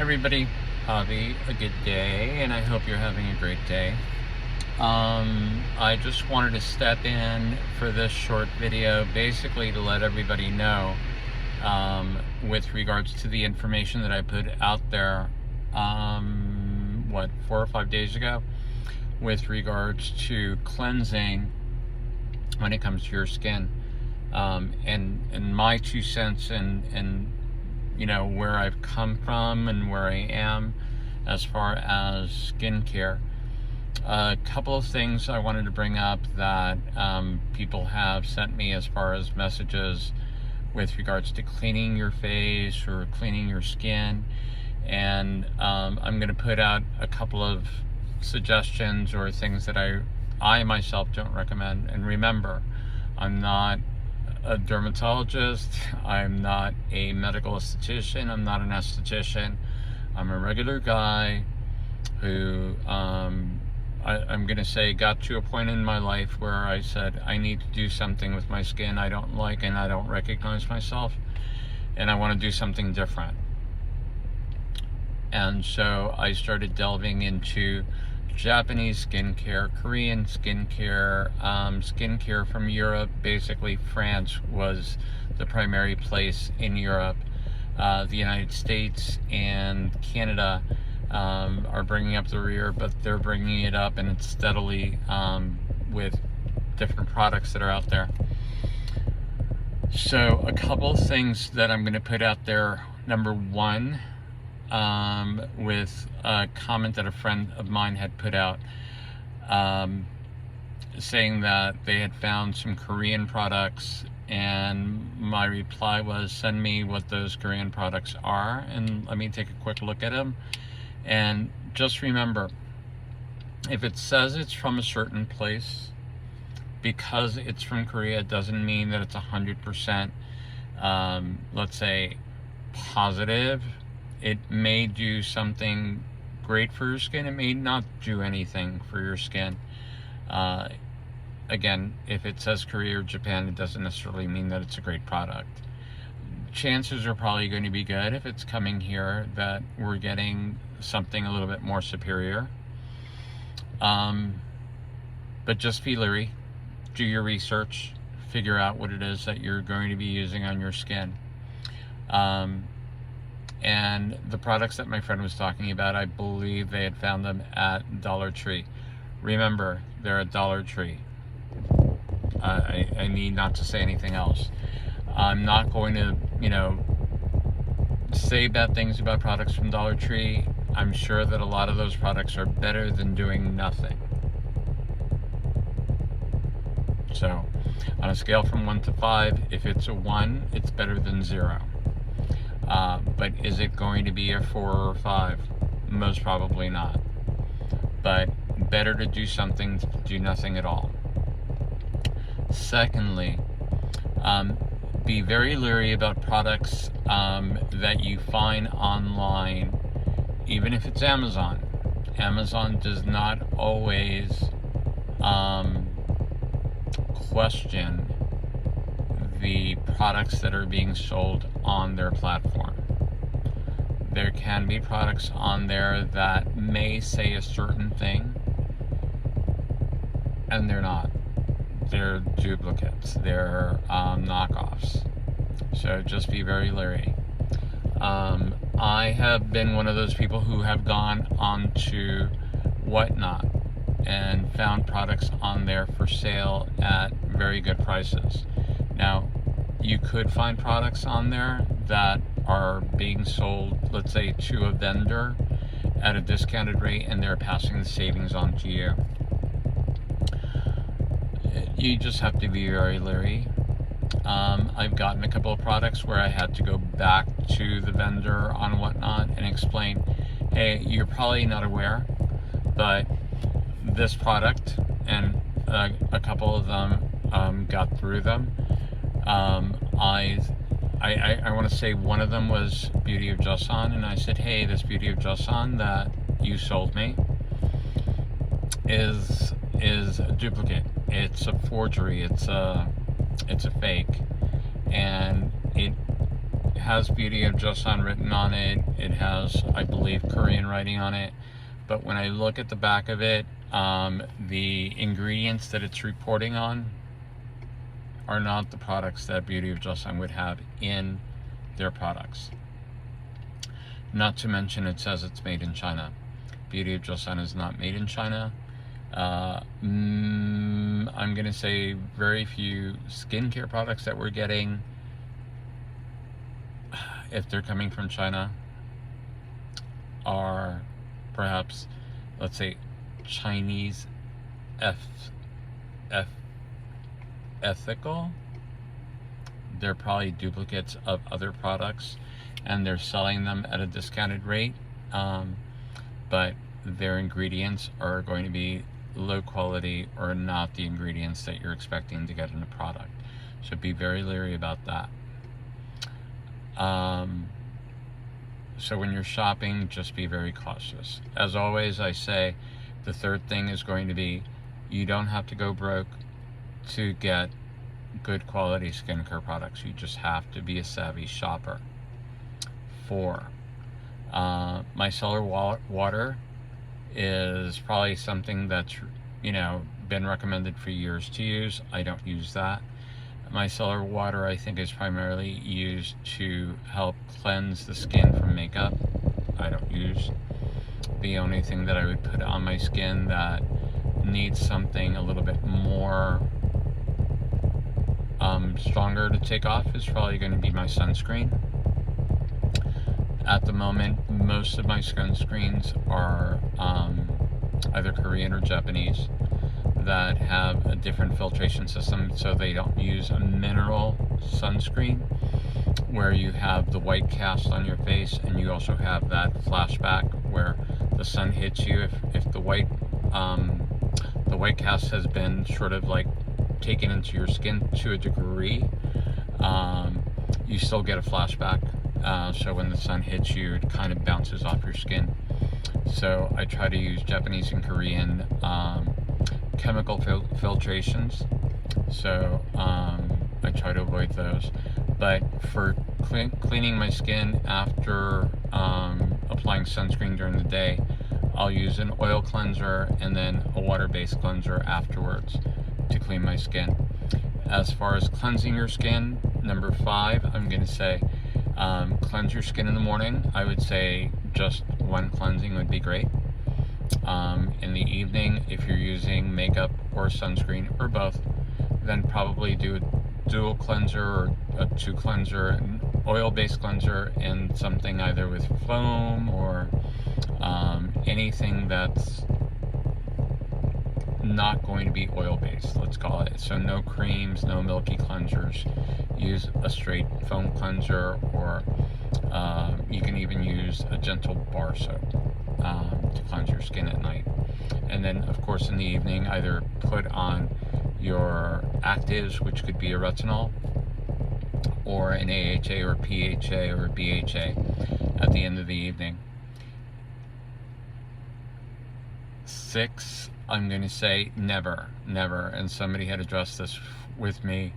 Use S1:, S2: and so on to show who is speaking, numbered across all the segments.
S1: everybody, Javi, a good day, and I hope you're having a great day. I just wanted to step in for this short video, basically to let everybody know, with regards to the information that I put out there, 4 or 5 days ago, with regards to cleansing when it comes to your skin. And my 2 cents and where I've come from and where I am as far as skincare. A couple of things I wanted to bring up that people have sent me as far as messages with regards to cleaning your face or cleaning your skin, and I'm going to put out a couple of suggestions or things that I myself don't recommend. And remember, I'm not a dermatologist, I'm not a medical esthetician, I'm not an esthetician. I'm a regular guy who I'm going to say got to a point in my life where I said I need to do something with my skin I don't like and I don't recognize myself, and I want to do something different. And so I started delving into Japanese skincare, Korean skincare, skincare from Europe. Basically, France was the primary place in Europe. The United States and Canada are bringing up the rear, but they're bringing it up, and it's steadily with different products that are out there. So a couple of things that I'm going to put out there. Number one, with a comment that a friend of mine had put out, saying that they had found some Korean products, and my reply was, send me what those Korean products are and let me take a quick look at them. And just remember, if it says it's from a certain place, because it's from Korea, doesn't mean that it's 100%, let's say, positive. It may do something great for your skin. It may not do anything for your skin. Again, if it says Korea or Japan, it doesn't necessarily mean that it's a great product. Chances are probably going to be good if it's coming here that we're getting something a little bit more superior. But just be leery. Do your research. Figure out what it is that you're going to be using on your skin. And the products that my friend was talking about, I believe they had found them at Dollar Tree. Remember, they're at Dollar Tree. I need not to say anything else. I'm not going to, say bad things about products from Dollar Tree. I'm sure that a lot of those products are better than doing nothing. So, on a scale from 1 to 5, if it's a 1, it's better than 0. But is it going to be a 4 or 5? Most probably not. But better to do something than to do nothing at all. Secondly, be very leery about products that you find online, even if it's Amazon. Amazon does not always question the products that are being sold on their platform. There can be products on there that may say a certain thing, and they're not. They're duplicates. They're knockoffs. So just be very leery. I have been one of those people who have gone onto Whatnot and found products on there for sale at very good prices. Now, you could find products on there that are being sold, let's say, to a vendor at a discounted rate, and they're passing the savings on to you. You just have to be very leery. I've gotten a couple of products where I had to go back to the vendor on Whatnot and explain, hey, you're probably not aware, but this product, and a couple of them got through them. I want to say one of them was Beauty of Joseon, and I said, hey, this Beauty of Joseon that you sold me is a duplicate. It's a forgery. It's a fake, and it has Beauty of Joseon written on it. It has, I believe, Korean writing on it. But when I look at the back of it, the ingredients that it's reporting on are not the products that Beauty of Joseon would have in their products. Not to mention, it says it's made in China. Beauty of Joseon is not made in China. I'm going to say very few skincare products that we're getting, if they're coming from China, are perhaps, let's say, Chinese ethical. They're probably duplicates of other products, and they're selling them at a discounted rate, but their ingredients are going to be low quality or not the ingredients that you're expecting to get in a product. So be very leery about that. So when you're shopping, just be very cautious. As always, I say the third thing is going to be, you don't have to go broke to get good quality skincare products. You just have to be a savvy shopper. 4, micellar water is probably something that's, been recommended for years to use. I don't use that. Micellar water, I think, is primarily used to help cleanse the skin from makeup. I don't use. The only thing that I would put on my skin that needs something a little bit more stronger to take off is probably going to be my sunscreen. At the moment, most of my sunscreens are either Korean or Japanese, that have a different filtration system, so they don't use a mineral sunscreen where you have the white cast on your face, and you also have that flashback where the sun hits you. If the white cast has been sort of like taken into your skin to a degree, you still get a flashback. So when the sun hits you, it kind of bounces off your skin. So I try to use Japanese and Korean chemical filtrations. So I try to avoid those. But for cleaning my skin after applying sunscreen during the day, I'll use an oil cleanser and then a water-based cleanser afterwards to clean my skin. As far as cleansing your skin, number 5, I'm going to say cleanse your skin in the morning. I would say just one cleansing would be great. In the evening, if you're using makeup or sunscreen or both, then probably do a dual cleanser or a 2 cleanser, an oil-based cleanser, and something either with foam or anything that's not going to be oil-based, let's call it. So no creams, no milky cleansers. Use a straight foam cleanser, or you can even use a gentle bar soap to cleanse your skin at night. And then, of course, in the evening, either put on your actives, which could be a retinol, or an AHA or PHA or BHA at the end of the evening. 6, I'm going to say never. And somebody had addressed this with me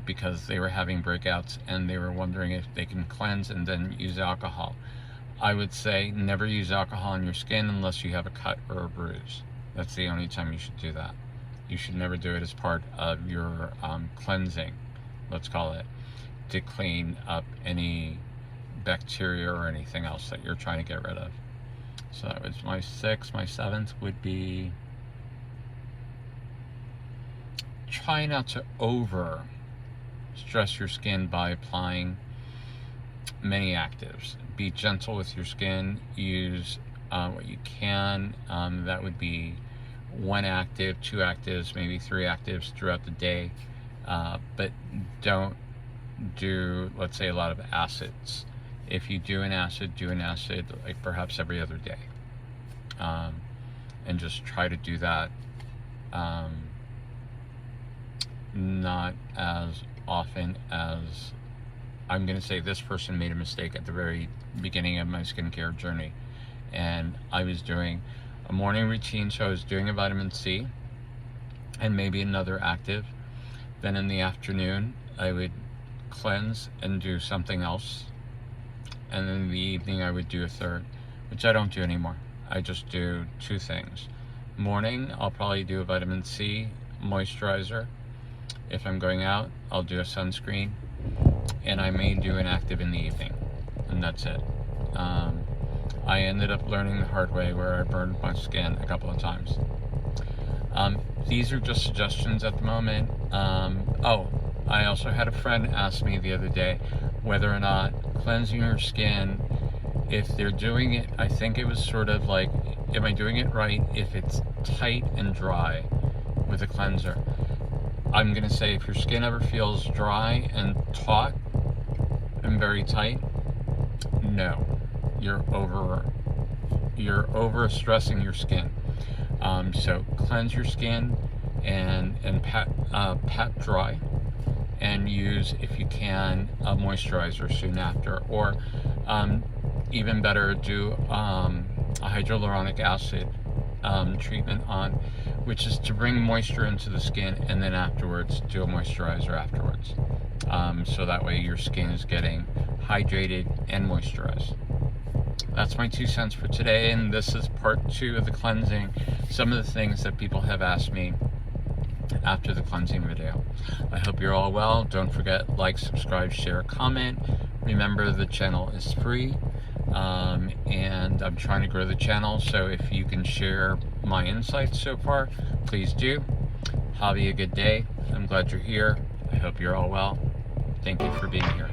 S1: because they were having breakouts and they were wondering if they can cleanse and then use alcohol. I would say never use alcohol on your skin unless you have a cut or a bruise. That's the only time you should do that. You should never do it as part of your cleansing, let's call it, to clean up any bacteria or anything else that you're trying to get rid of. So that was my 6. My 7th would be, try not to over stress your skin by applying many actives. Be gentle with your skin. Use what you can. That would be 1 active, 2 actives, maybe 3 actives throughout the day. But don't do, let's say, a lot of acids. If you do an acid like perhaps every other day. And just try to do that not as often as, I'm going to say this person made a mistake at the very beginning of my skincare journey. And I was doing a morning routine, so I was doing a vitamin C and maybe another active. Then in the afternoon, I would cleanse and do something else. And then in the evening I would do a third, which I don't do anymore. I just do 2 things. Morning, I'll probably do a vitamin C moisturizer. If I'm going out, I'll do a sunscreen, and I may do an active in the evening, and that's it. I ended up learning the hard way where I burned my skin a couple of times. These are just suggestions at the moment. I also had a friend ask me the other day whether or not cleansing your skin, if they're doing it, I think it was sort of like, am I doing it right if it's tight and dry with a cleanser? I'm gonna say, if your skin ever feels dry and taut and very tight, no, you're over stressing your skin. So cleanse your skin and pat dry, and use, if you can, a moisturizer soon after, or even better, do a hyaluronic acid treatment on, which is to bring moisture into the skin, and then afterwards do a moisturizer afterwards, so that way your skin is getting hydrated and moisturized. That's my 2 cents for today, and this is part 2 of the cleansing. Some of the things that people have asked me after the cleansing video. I hope you're all well. Don't forget, like, subscribe, share, comment. Remember, the channel is free, and I'm trying to grow the channel, so if you can share my insights so far, please do. Javi, a good day. I'm glad you're here. I hope you're all well. Thank you for being here.